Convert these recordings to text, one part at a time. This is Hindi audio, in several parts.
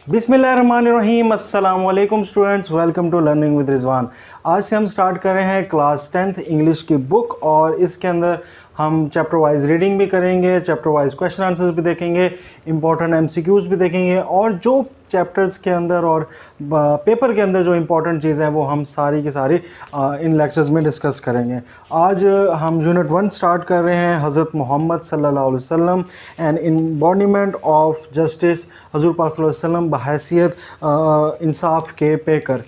बिस्मिल्लाहिर्रहमानिर्रहीम। अस्सलाम वालेकुम students, welcome to learning with Rizwan. आज से हम स्टार्ट कर रहे हैं क्लास 10th इंग्लिश की बुक और इसके अंदर हम चैप्टर वाइज रीडिंग भी करेंगे, चैप्टर वाइज क्वेश्चन आंसर्स भी देखेंगे, इंपॉर्टेंट एमसीक्यूज़ भी देखेंगे और जो चैप्टर्स के अंदर और पेपर के अंदर जो इंपॉर्टेंट चीज़ें हैं वो हम सारी की सारी इन लेक्चर्स में डिस्कस करेंगे। आज हम यूनिट 1 स्टार्ट कर रहे हैं, हज़रत मोहम्मद सल्लल्लाहु अलैहि वसल्लम एंड एम्बॉडीमेंट ऑफ जस्टिस। हज़ूर पाक सल्लल्लाहु अलैहि वसल्लम बहैसियत इंसाफ के पेकर।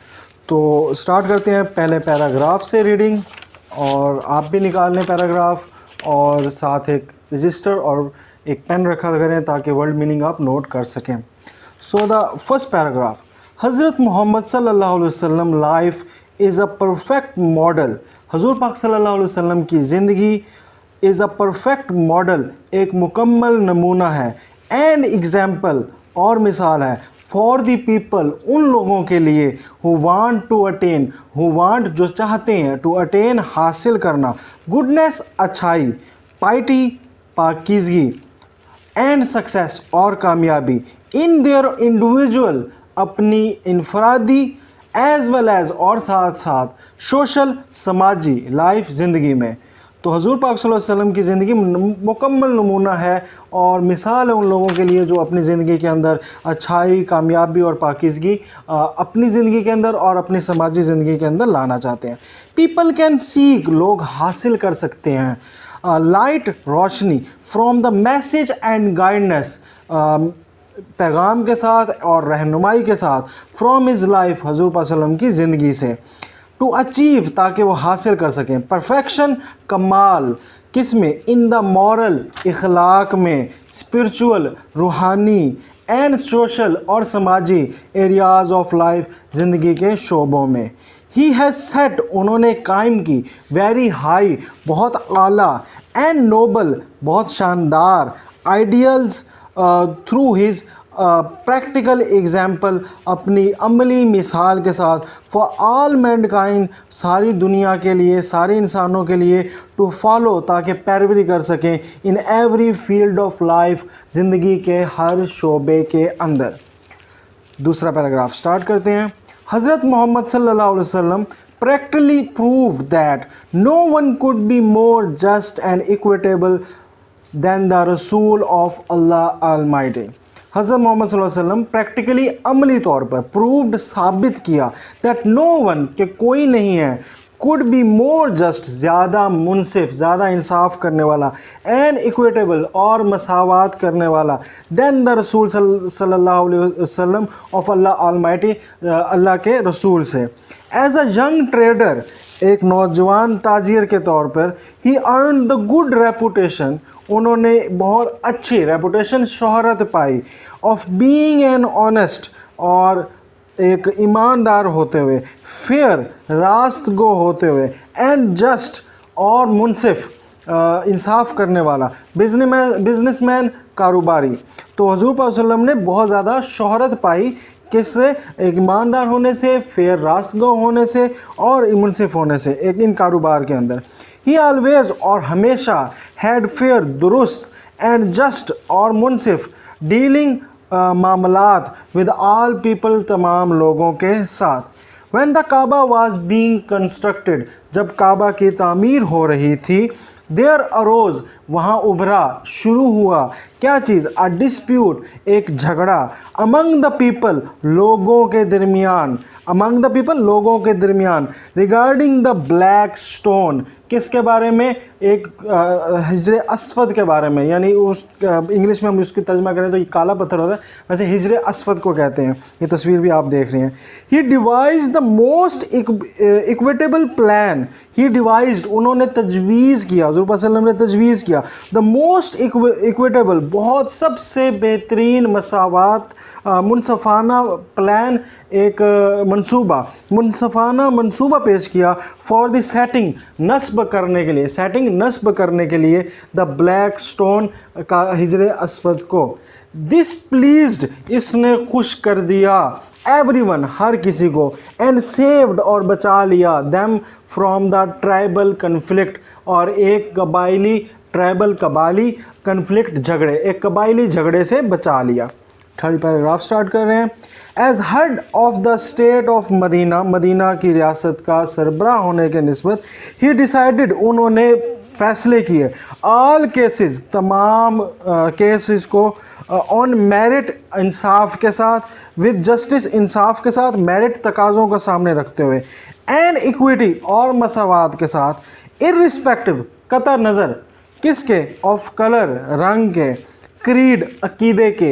तो स्टार्ट करते हैं पहले पैराग्राफ से रीडिंग, और आप भी निकाल लें पैराग्राफ और साथ एक रजिस्टर और एक पेन रखा करें ताकि वर्ड मीनिंग आप नोट कर सकें। सो द फर्स्ट पैराग्राफ, हज़रत मोहम्मद सल्लल्लाहु अलैहि वसल्लम life is a perfect model. हज़ूर पाक सल्लल्लाहु अलैहि वसल्लम की ज़िंदगी इज़ अ परफेक्ट मॉडल, एक मुकम्मल नमूना है, एंड एग्जाम्पल और मिसाल है, फॉर द पीपल उन लोगों के लिए, who want to attend, who want जो चाहते हैं, टू अटेन हासिल करना, गुडनेस अच्छाई, पाइटी पाकीज़गी, एंड सक्सेस और कामयाबी, इन देयर इंडिविजुअल अपनी इनफरादी, एज़ वेल एज़ और साथ साथ सोशल समाजी लाइफ ज़िंदगी में। तो हज़ूर पाक सल्लल्लाहु अलैहि वसल्लम की ज़िंदगी मुकम्मल नमूना है और मिसाल है उन लोगों के लिए जो अपनी ज़िंदगी के अंदर अच्छाई, कामयाबी और पाकीज़गी अपनी ज़िंदगी के अंदर और अपनी समाजी ज़िंदगी के अंदर लाना चाहते हैं। पीपल कैन सीक, लोग हासिल कर सकते हैं, light Roshni, from the message and guidance, पैगाम के साथ और रहनुमाई के साथ, फ्रॉम हिज लाइफ, हज़ूर पाक सल्लल्लाहु अलैहि वसल्लम की ज़िंदगी से, टू अचीव ताकि वो हासिल कर सकें, परफेक्शन कमाल किस में, इन द मॉरल इखलाक में, स्पिरिचुअल रूहानी, एंड सोशल और समाजी एरियाज़ ऑफ लाइफ ज़िंदगी के शोबों में। ही हैज़ सेट उन्होंने कायम की, वेरी हाई बहुत आला, एंड नोबल बहुत शानदार, ideals through his practical example अपनी अमली मिसाल के साथ, फॉर ऑल मैनकाइंड सारी दुनिया के लिए, सारे इंसानों के लिए, टू फॉलो ताकि पैरवी कर सकें, in every field of life ज़िंदगी के हर शोबे के अंदर। दूसरा पैराग्राफ स्टार्ट करते हैं। हज़रत मोहम्मद सल्लल्लाहु अलैहि वसल्लम practically proved that no one could be more just and equitable than the Rasul of Allah Almighty। हज़रत मोहम्मद सल्लल्लाहु अलैहि वसल्लम प्रैक्टिकली अमली तौर पर प्रूव्ड साबित किया, दैट नो वन के कोई नहीं है, कुड बी मोर जस्ट ज़्यादा मुनसिफ, ज़्यादा इंसाफ करने वाला, एंड इक्विटेबल और मसावात करने वाला, दैन द रसूल सल्लल्लाहु अलैहि वसल्लम ऑफ अल्लाह अलमाइटी, अल्लाह के रसूल से। एज अ यंग ट्रेडर, एक नौजवान ताजिर के तौर पर, ही अर्न द गुड रेपुटेशन, उन्होंने बहुत अच्छी रेपुटेशन शोहरत पाई, ऑफ बीइंग एन ऑनेस्ट और एक ईमानदार होते हुए, फेयर रास्त गो होते हुए, एंड जस्ट और मुनसिफ इंसाफ करने वाला, बिजनेसमैन कारोबारी। तो हज़ूर पाक सल्लल्लाहु अलैहि वसल्लम ने बहुत ज़्यादा शोहरत पाई, किससे, एक ईमानदार होने से, फेयर रास्तगो होने से और मुनसिफ होने से, एक इन कारोबार के अंदर। ही ऑलवेज और हमेशा, हैड फेयर दुरुस्त, एंड जस्ट और मुनसिफ, डीलिंग मामलात, विद आल पीपल तमाम लोगों के साथ। When the Kaaba was being constructed, जब काबा की तामीर हो रही थी, देयर अरोज वहाँ उभरा, शुरू हुआ क्या चीज़, अ डिस्प्यूट एक झगड़ा, अमंग द पीपल लोगों के दरमियान, अमंग द पीपल लोगों के दरमियान, रिगार्डिंग द ब्लैक स्टोन, किसके बारे में, एक हिजर अस्वद के बारे में, यानी उस इंग्लिश में हम उसकी तर्जमा करें तो ये काला पत्थर होता है, वैसे हिजर अस्वद को कहते हैं। ये तस्वीर भी आप देख रहे हैं। He devise the most equitable plan, he devised उन्होंने तजवीज़ किया, हज़ूर पाक सल्लल्लाहु अलैहि वसल्लम ने तजवीज़ किया, द मोस्ट इक्विटेबल बहुत सबसे बेहतरीन मसावात, मुनसफ़ाना प्लान, एक मुनसफ़ाना मंसूबा पेश किया, फॉर द सेटिंग नस्ब करने के लिए, सेटिंग नस्ब करने के लिए, द ब्लैक स्टोन का हिजर अस्वद को। दिस प्लीज्ड इसने खुश कर दिया, एवरीवन हर किसी को, एंड सेव्ड और बचा लिया, them from the tribal conflict और एक कबायली, ट्राइबल कबायली कन्फ्लिक्ट झगड़े, एक कबायली झगड़े से बचा लिया। थर्ड पैराग्राफ स्टार्ट कर रहे हैं। As head of the state of Medina, Medina की रियासत का सरबराह होने के निस्बत, ही डिसाइडेड, उन्होंने फैसले किए, ऑल केसेस, तमाम केसेस को ऑन मेरिट, इंसाफ के साथ, विद जस्टिस, इंसाफ के साथ, मेरिट तकाज़ों को सामने रखते हुए, एंड इक्विटी, और मसावात के साथ, इर्रिस्पेक्टिव, कतर नज़र, किसके, ऑफ कलर, रंग के, क्रीड, अकीदे के,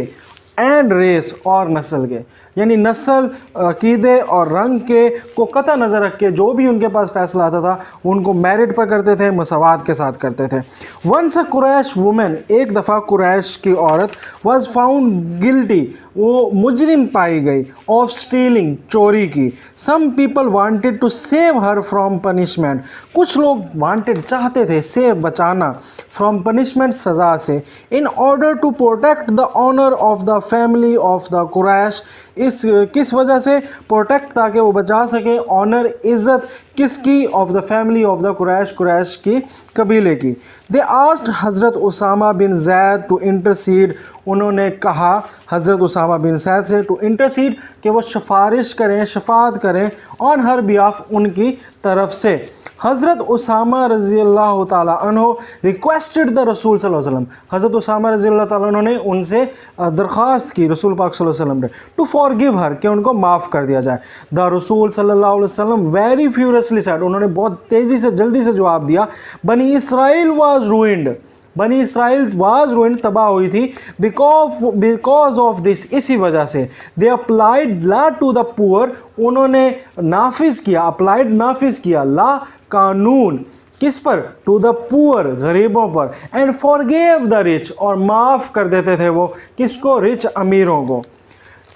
एंड रेस, और नस्ल के, यानी नस्ल, अकीदे और रंग के को कतई नज़र रख के जो भी उनके पास फैसला आता था उनको मेरिट पर करते थे, मसावात के साथ करते थे। वंस अ कुरैश वुमेन, एक दफ़ा कुरैश की औरत, वाज फाउंड गिल्टी, वो मुजरिम पाई गई, ऑफ स्टीलिंग, चोरी की। Some people wanted to save her from punishment, कुछ लोग वांटेड, चाहते थे, सेव, बचाना, फ्रॉम पनिशमेंट, सज़ा से, in order to protect the honour of the family of the Quraysh, इस किस वजह से, प्रोटेक्ट, ताकि वो बचा सके ऑनर, इज़्ज़त, किसकी, of the family of the Quraysh, Quraysh की कबीले की। दे आस्क्ड हज़रत Usama bin Zaid to intercede, उन्होंने कहा हज़रत उसामा बिन ज़ैद से, टू इंटरसीड, कि वो सिफारिश करें, शफात करें, ऑन हर बिहाफ, उनकी तरफ से। हज़रत उसामा रज़ी अल्लाह ताला अन्हो रिक्वेस्टेड द रसूल सल्लल्लाहु अलैहि वसल्लम, हज़रत उसामा रज़ी अल्लाह ताला अन्हो ने उनसे दरख्वास्त की रसूल पाक सल्लल्लाहु अलैहि वसल्लम ने, टू फॉरगिव हर, कि उनको माफ़ कर दिया जाए। द रसूल सल्लल्लाहु अलैहि वसल्लम वेरी फ्यूरियसली सेड, उन्होंने बहुत तेज़ी से, जल्दी से जवाब दिया, बनी इसराइल वाज रूइंड, बनी इसराइल वाज रूइंड, तबाह हुई थी, बिकॉज ऑफ दिस, इसी वजह से। They applied law to the poor, उन्होंने नाफिज किया, अप्लाइड, नाफिज किया, ला, कानून, किस पर, टू द पुअर, गरीबों पर, एंड फॉरगेव द रिच, और माफ़ कर देते थे वो, किसको, रिच, अमीरों को।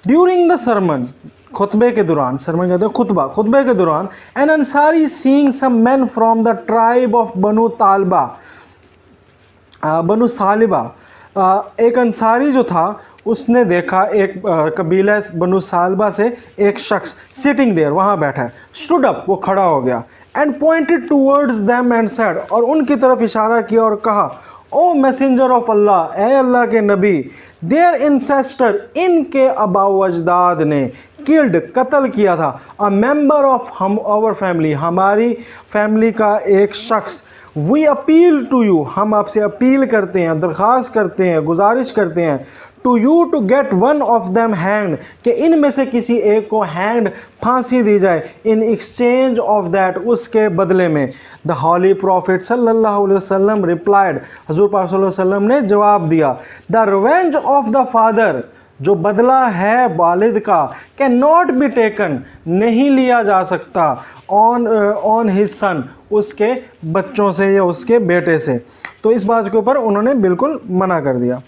ड्यूरिंग द सरमन, खुतबे के दौरान, सरमन कहते हैं खुतबा, खुतबे के दौरान, an Ansari seeing some man from the tribe of बनु तालबा, बनु सालिबा, एक अंसारी जो था उसने देखा एक कबीला बनु सालबा से एक शख्स, सिटिंग देयर, वहाँ बैठा है, स्टूड अप, वो खड़ा हो गया, and pointed towards them and said, और उनकी तरफ इशारा किया और कहा, ओ मैसेंजर ऑफ अल्लाह, ए अल्लाह के नबी, देयर इंसेस्टर, इनके अबाउ अजदाद ने, किल्ड, कत्ल किया था, अ मेंबर ऑफ हम आवर फैमिली, हमारी फैमिली का एक शख्स, वी अपील टू यू, हम आपसे अपील करते हैं, दरख्वास्त करते हैं, गुजारिश करते हैं, to you to get one of them hand, कि इनमें से किसी एक को हैंड, फांसी दी जाए, इन एक्सचेंज ऑफ दैट, उसके बदले में। द हॉली प्रॉफिट सल्लल्लाहु अलैहि वसल्लम रिप्लाइड, हज़ूर पाक सल्लल्लाहु अलैहि वसल्लम ने जवाब दिया, the revenge of the father, जो बदला है वालिद का, कैन नॉट बी टेकन, नहीं लिया जा सकता, ऑन हिज सन, उसके बच्चों से या उसके बेटे से। तो इस बात के ऊपर उन्होंने बिल्कुल मना कर दिया।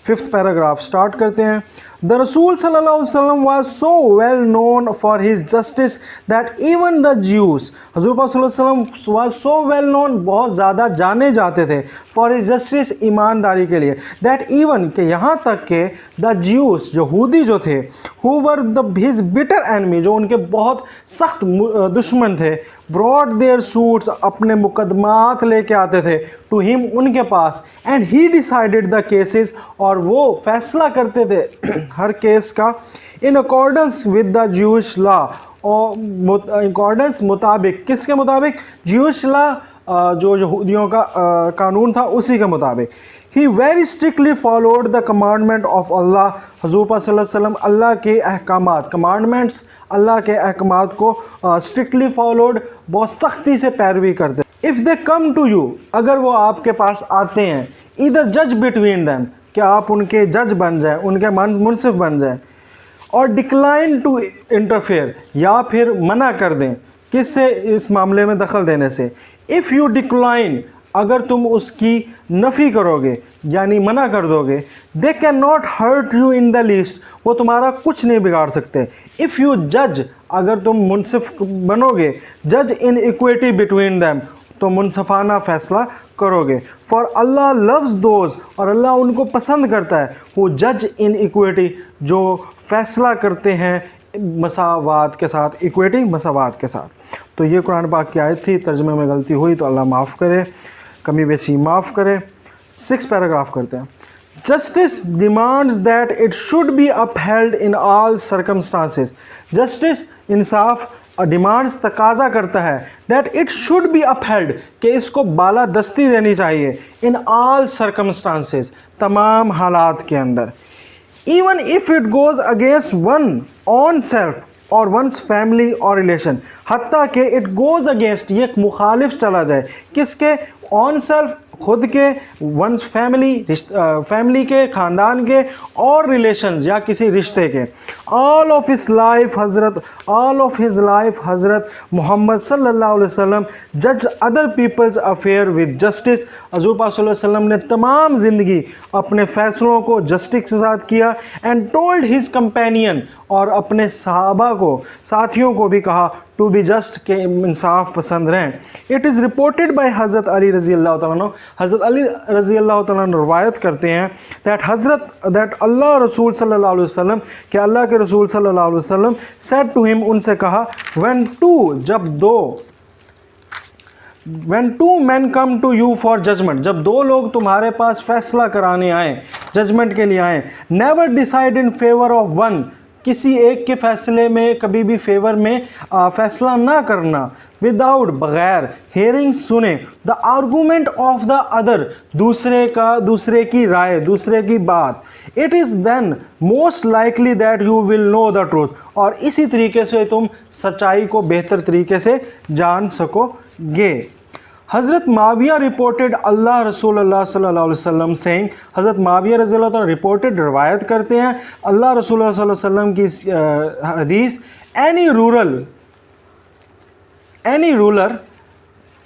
फिफ्थ पैराग्राफ स्टार्ट करते हैं। द रसूल सल्लल्लाहु अलैहि वसल्लम was so well known for his justice that even the Jews, हज़ूर पाक सल्लल्लाहु अलैहि वसल्लम वाज सो वेल नोन, बहुत ज़्यादा जाने जाते थे, फॉर हिज जस्टिस, ईमानदारी के लिए, दैट इवन, के यहाँ तक के, द ज्यूस, यहूदी जो थे, who were the his bitter enemy, जो उनके बहुत सख्त दुश्मन थे, ब्रॉड देयर सूट्स, अपने मुकदमात लेके आते थे, टू हिम, उनके पास, and he decided the cases, और वो फैसला करते थे हर केस का, in accordance with the Jewish law, और अकॉर्डेंस, मुताबिक, किसके मुताबिक, ज्यूश लॉ, जो यहूदियों का कानून था उसी के मुताबिक। He very strictly followed the commandment of Allah, हज़ूर पाक सल्लल्लाहु अलैहि वसल्लम अल्लाह के अहकामात, कमांडमेंट्स, अल्लाह के अहकामात को स्ट्रिक्टली फॉलोड, बहुत सख्ती से पैरवी करते। If they come to you, अगर वो आपके पास आते हैं, इधर जज बिटवीन दैम, कि आप उनके जज बन जाए, उनके मुंसिफ बन जाए, और डिक्लाइन टू इंटरफेयर, या फिर मना कर दें, किससे, इस मामले में दखल देने से। इफ़ यू डिक्लाइन, अगर तुम उसकी नफ़ी करोगे, यानी मना कर दोगे, they can not hurt you in the least, वो तुम्हारा कुछ नहीं बिगाड़ सकते। इफ़ यू जज, अगर तुम मुंसिफ बनोगे, जज इन इक्विटी बिटवीन दैम, तो मुनसफ़ाना फ़ैसला करोगे। फॉर अल्लाह लव्स दोज, और अल्लाह उनको पसंद करता है, वो जज इन इक्विटी, जो फ़ैसला करते हैं मसावात के साथ, इक्विटी, मसावात के साथ। तो ये कुरान पाक की आयत थी, तर्जुमे में गलती हुई तो अल्लाह माफ़ करे, कमी बेशी माफ़ करे। 6 पैराग्राफ करते हैं। Justice demands that it should be upheld in all circumstances. Justice, Insaf, demands तकाजा करता है that it should be upheld, कि इसको बालादस्ती देनी चाहिए in all circumstances, तमाम हालात के अंदर. Even if it goes against one own self और one's family or relation, हत्ता कि it goes against, ये एक मुखालिफ चला जाए किसके, ऑन सेल्फ, खुद के, वंस फैमिली, फैमिली के, ख़ानदान के, और रिलेशंस या किसी रिश्ते के. ऑल ऑफ हिज लाइफ हज़रत मोहम्मद सल्लल्लाहु अलैहि वसल्लम जज other people's affair with justice. हज़ूर पाक सल्लल्लाहु अलैहि वसल्लम ने तमाम ज़िंदगी अपने फ़ैसलों को जस्टिस के साथ किया. एंड टोल्ड हिज कंपेनियन, और अपने सहाबा को, साथियों को भी कहा, टू बी जस्ट, के इंसाफ पसंद रहें. इट इज़ रिपोर्टेड बाय हज़रत अली रज़ी अल्लाह तआला अन्हु, हज़रत अली रज़ी अल्लाह तआला अन्हु रवायत करते हैं दैट अल्लाह रसूल सल्लल्लाहु अलैहि वसल्लम, कि अल्लाह के रसूल सल्लल्लाहु अलैहि वसल्लम सेड टू हिम, उनसे कहा, when two men come to you for judgment, जब दो लोग तुम्हारे पास फैसला कराने आए, जजमेंट के लिए आए, never decide in favor of one, किसी एक के फैसले में कभी भी फेवर में फैसला ना करना, विदाउट, बग़ैर, हेयरिंग, सुने, the argument of the other, दूसरे की राय, दूसरे की बात. It is then most likely that you will know the truth, और इसी तरीके से तुम सच्चाई को बेहतर तरीके से जान सकोगे. हज़रत माविया रिपोर्टेड अल्लाह रसूल सल्लल्लाहु अलैहि वसल्लम सेइंग, हज़रत माविया रज़ी अल्लाह तआला रिपोर्टेड, रवायत करते हैं अल्लाह रसूल सल्लल्लाहु अलैहि वसल्लम की हदीस, एनी रूलर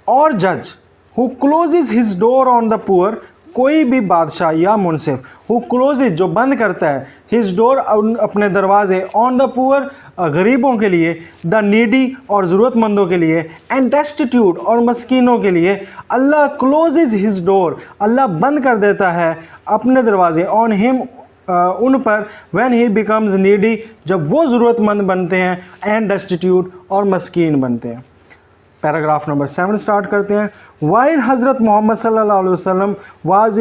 और जज who closes his door on the poor, कोई भी बादशाह या मुनसिफ, हु क्लोजेज, जो बंद करता है, हिज डोर, अपने दरवाजे, ऑन द पुअर, गरीबों के लिए, द नीडी, और ज़रूरतमंदों के लिए, एंड डेस्टिट्यूट, और मस्कीनों के लिए, अल्लाह क्लोजेज हिज डोर, अल्लाह बंद कर देता है अपने दरवाजे, ऑन हिम, उन पर, व्हेन ही बिकम्स नीडी, जब वो ज़रूरतमंद बनते हैं, एंड डेस्टिट्यूट, और मस्कीन बनते हैं. पैराग्राफ नंबर 7 स्टार्ट करते हैं. वाइल हज़रत मोहम्मद सल्लल्लाहु अलैहि वसल्लम was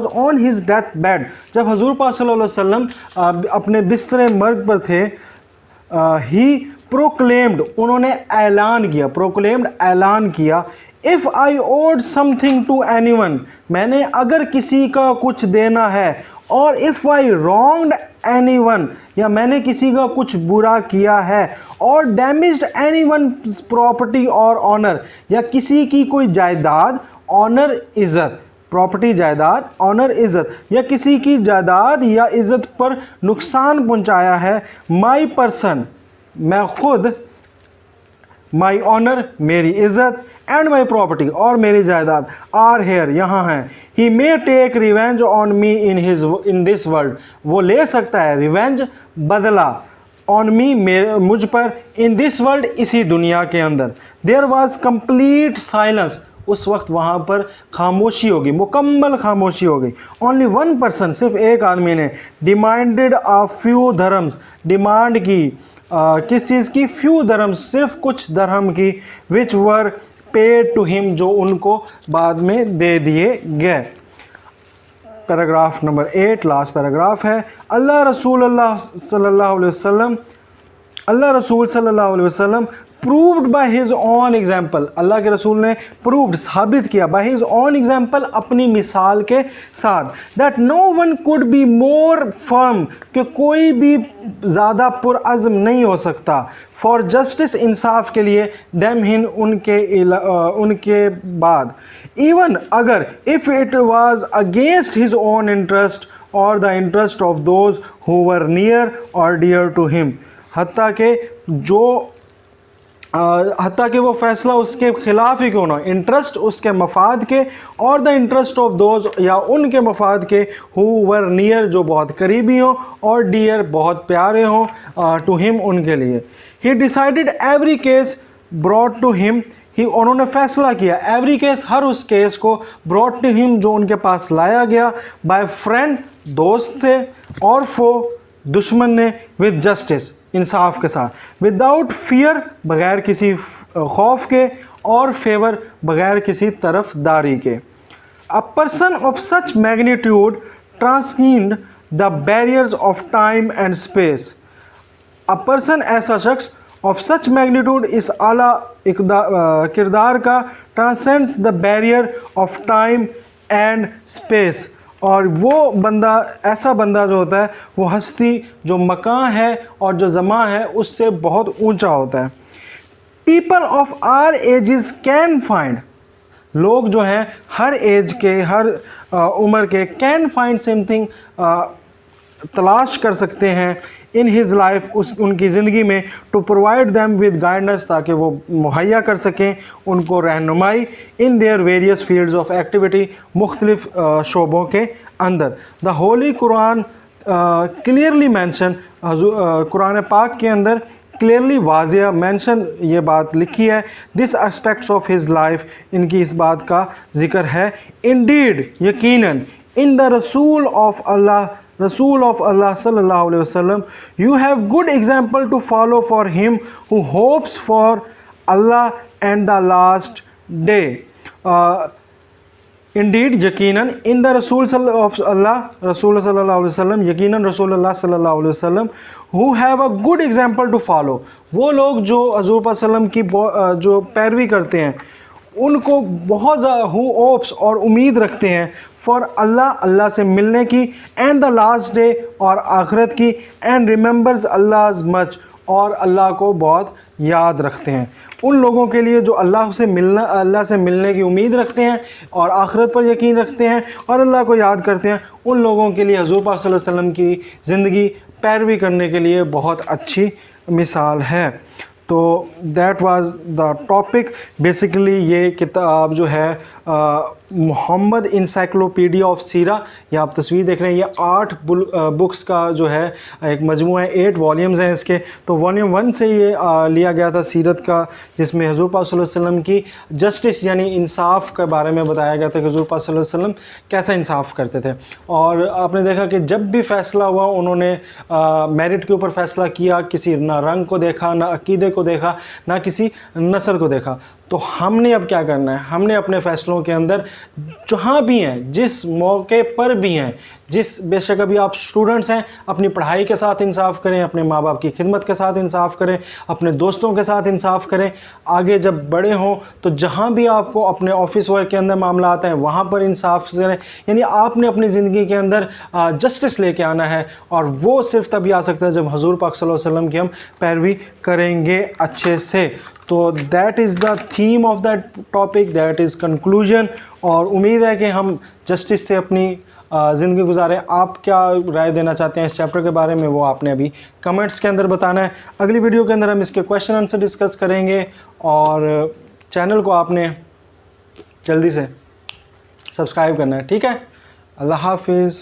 on his death bed, जब हज़ूर पाक सल्लल्लाहु अलैहि वसल्लम अपने बिस्तर मर्ग पर थे, ही प्रोक्लेम्ड, उन्होंने ऐलान किया, if I owed something to anyone, मैंने अगर किसी का कुछ देना है, और इफ़ आई रॉन्ग्ड एनीवन, या मैंने किसी का कुछ बुरा किया है, और डैमेज्ड एनीवनस प्रॉपर्टी और ऑनर, या किसी की कोई जायदाद, ऑनर इज़्ज़त, प्रॉपर्टी जायदाद, ऑनर इज़्ज़त, या किसी की जायदाद या इज़्ज़त पर नुकसान पहुंचाया है, माई पर्सन, मैं खुद, माई ऑनर, मेरी इज़्ज़त, एंड माई प्रॉपर्टी, और मेरी जायदाद, आर हेयर, यहाँ हैं, he may take revenge on me in this world, वो ले सकता है रिवेंज, बदला, ऑन मी, मुझ पर, इन दिस वर्ल्ड, इसी दुनिया के अंदर. देयर वॉज कंप्लीट साइलेंस, उस वक्त वहाँ पर खामोशी होगी, मुकम्मल खामोशी हो गई. ओनली वन पर्सन, सिर्फ एक आदमी ने, डिमांडेड अ फ्यू धर्म्स, डिमांड की किस चीज़ की, फ्यू धर्म्स, सिर्फ कुछ धर्म की, विच वर पेड टू हिम, जो उनको बाद में दे दिए गए. पैराग्राफ नंबर 8 लास्ट पैराग्राफ है. अल्लाह रसूल सल्लल्लाहु अलैहि वसल्लम proved by his own example, Allah के रसूल ने प्रूव्ड, साबित किया, बाय हिज ऑन एग्जाम्पल, अपनी मिसाल के साथ, that no one could be more firm, कि कोई भी ज़्यादा पुरअज़्म नहीं हो सकता, फॉर जस्टिस, इंसाफ के लिए, देम हिन, उनके बाद, इवन अगर, if it was against his own interest और the interest of those who were near और डियर टू हिम, हत्ता कि वो फैसला उसके ख़िलाफ़ ही क्यों ना, इंटरेस्ट उसके मफाद के, और द इंटरेस्ट ऑफ दोज, या उनके मफाद के, हु वर नियर, जो बहुत करीबी हों, और डियर, बहुत प्यारे हों, टू हिम, उनके लिए. He decided every case brought to him, he, उन्होंने फ़ैसला किया, एवरी केस, हर उस केस को, ब्रॉट टू हिम, जो उनके पास लाया गया, बाय फ्रेंड, दोस्त से, और फो, दुश्मन ने, विद जस्टिस, इंसाफ के साथ, विदाउट फियर, बग़ैर किसी खौफ के, और फेवर, बग़ैर किसी तरफदारी के. A person of such magnitude transcend the barriers of time and space. A person, ऐसा शख्स, ऑफ सच मैग्नीट्यूड, इस आला किरदार का, transcends the barrier of time and space, और वो बंदा, ऐसा बंदा जो होता है वो हस्ती, जो मकान है और जो ज़मा है उससे बहुत ऊंचा होता है। People of all ages can find, लोग जो हैं हर एज के, हर उम्र के, कैन फाइंड समथिंग, तलाश कर सकते हैं इन हिज लाइफ, उनकी ज़िंदगी में, to provide them with guidance, ताकि वो मुहैया कर सकें उनको रहनुमाई, in their various fields of activity, मुख्तलिफ शोबों के अंदर। The holy Quran clearly mention, Quran पाक के अंदर क्लियरली वाजिया मेंशन ये बात लिखी है, this aspects of his life, इनकी इस बात का जिक्र है। इंडीड, यकीनन, इन द रसूल ऑफ अल्लाह सल्लल्लाहु अलैहि वसल्लम, you have good example to follow for him who hopes for Allah and the last day. Indeed, यकीनन, इन द रसूल ऑफ अल्लाह, रसूल सल्लल्लाहु अलैहि वसल्लम, यकीनन रसूल अल्लाह सल्लल्लाहु अलैहि वसल्लम, who have a good example to follow, वो लोग जो हज़ूर पाक सल्लम की जो पैरवी करते हैं, उनको बहुत ज़्यादा हु ओप्स, और उम्मीद रखते हैं, फॉर अल्लाह, अल्लाह से मिलने की, एंड द लास्ट डे, और आखिरत की, एंड रिमेंबर्स अल्लाह मच, और अल्लाह को बहुत याद रखते हैं। उन लोगों के लिए जो अल्लाह से मिलने की उम्मीद रखते हैं और आखिरत पर यकीन रखते हैं और अल्लाह को याद करते हैं, उन लोगों के लिए हज़ूर पाक सल्लल्लाहु अलैहि वसल्लम की ज़िंदगी पैरवी करने के लिए बहुत अच्छी मिसाल है। तो that was the topic. Basically ये किताब जो है मोहम्मद इंसाइक्लोपीडिया ऑफ सीरा, ये आप तस्वीर देख रहे हैं, ये 8 बुक्स का जो है एक मजमू है, 8 वॉल्यूम्स हैं इसके। तो वॉल्यूम 1 से ये लिया गया था सीरत का, जिसमें हज़ूर पाक सल्लल्लाहु अलैहि वसल्लम की जस्टिस यानी इंसाफ के बारे में बताया गया था कि हज़ूर पाक सल्लल्लाहु अलैहि वसल्लम कैसा इंसाफ करते थे। और आपने देखा कि जब भी फ़ैसला हुआ उन्होंने मेरिट के ऊपर फ़ैसला किया, किसी ना रंग को देखा, ना अकीदे को देखा, ना किसी नस्ल को देखा। तो हमने अब क्या करना है, हमने अपने फ़ैसलों के अंदर जहाँ भी हैं, जिस मौके पर भी हैं, बेशक अभी आप स्टूडेंट्स हैं, अपनी पढ़ाई के साथ इंसाफ करें, अपने माँ बाप की खिदमत के साथ इंसाफ करें, अपने दोस्तों के साथ इंसाफ करें। आगे जब बड़े हों तो जहाँ भी आपको अपने ऑफिस वर्क के अंदर मामला आते हैं वहाँ पर इंसाफ करें। यानी आपने अपनी ज़िंदगी के अंदर जस्टिस लेके आना है, और वो सिर्फ तभी आ सकता है जब हज़ूर पाक सल्लल्लाहु अलैहि वसल्लम की हम पैरवी करेंगे अच्छे से। तो that is the theme of that topic, that is conclusion. और उम्मीद है कि हम जस्टिस से अपनी ज़िंदगी गुजारें। आप क्या राय देना चाहते हैं इस चैप्टर के बारे में, वो आपने अभी कमेंट्स के अंदर बताना है। अगली वीडियो के अंदर हम इसके क्वेश्चन आंसर डिस्कस करेंगे, और चैनल को आपने जल्दी से सब्सक्राइब करना है। ठीक है, अल्लाह हाफिज़।